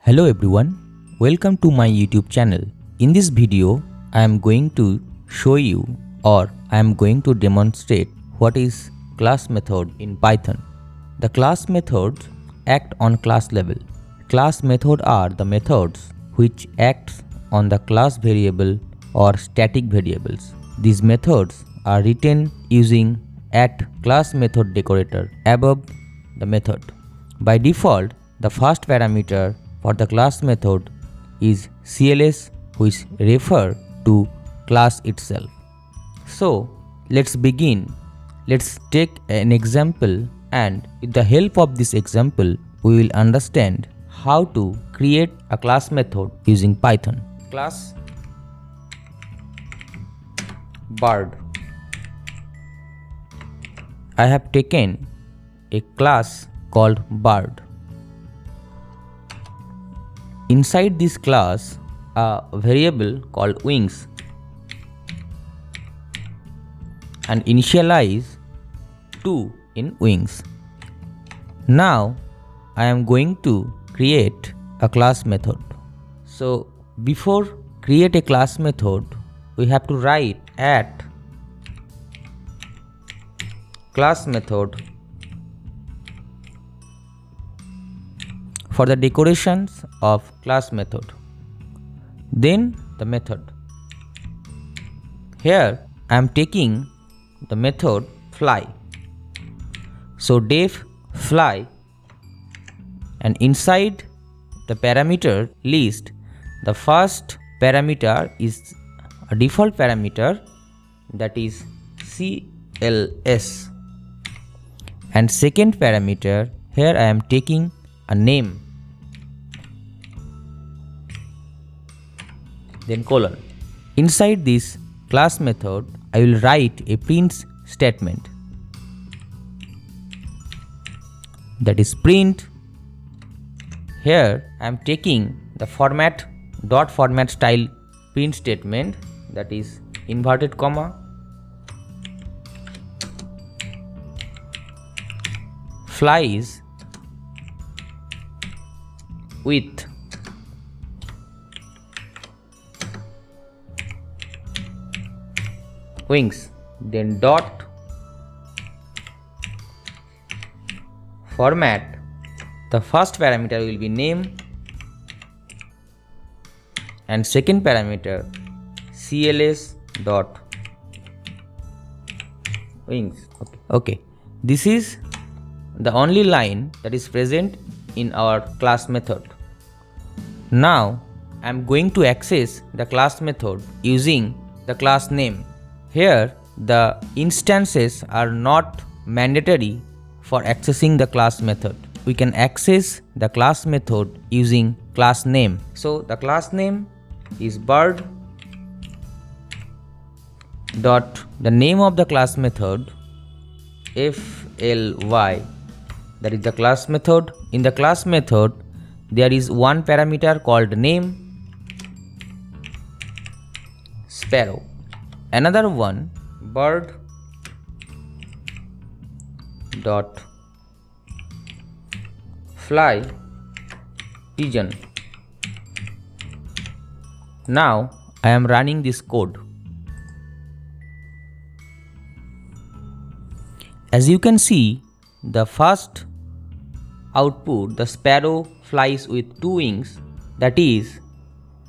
Hello everyone, welcome to my YouTube channel. In this video, I am going to show you or I am going to demonstrate what is class method in Python. The class methods act on class level. Class methods are the methods which acts on the class variable or static variables. These methods are written using @class method decorator above the method. By default, the first parameter for the class method is calss, which refer to class itself. So let's begin. Let's take an example, and with the help of this example we will understand how to create a class method using Python. Class bird. I have taken a class called bird. Inside this class, a variable called wings, and initialize 2 in wings. Now I am going to create a class method. So before create a class method, we have to write @class method for the decorations of class method. Then the method. Here I am taking the method fly. So def fly, and inside the parameter list, the first parameter is a default parameter, that is calss, and second parameter, here I am taking a name, then colon. Inside this class method, I will write a print statement, that is print. Here I am taking the format style print statement, that is inverted comma, flies with wings, then dot format. The first parameter will be name, and second parameter calss dot wings. Okay, this is the only line that is present in our class method. Now I am going to access the class method using the class name. Here the instances are not mandatory for accessing the class method. We can access the class method using class name. So the class name is bird dot the name of the class method fly, that is the class method. In the class method there is one parameter called name, sparrow, another one bird dot fly pigeon. Now I am running this code. As you can see, the first output, the sparrow flies with 2 wings, that is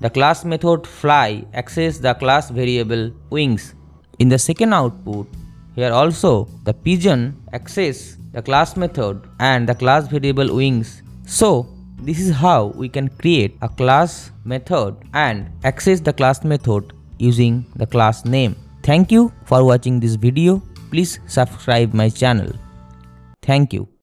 the class method fly access the class variable wings. In the second output, here also the pigeon access the class method and the class variable wings. So this is how we can create a class method and access the class method using the class name. Thank you for watching this video. Please subscribe my channel. Thank you.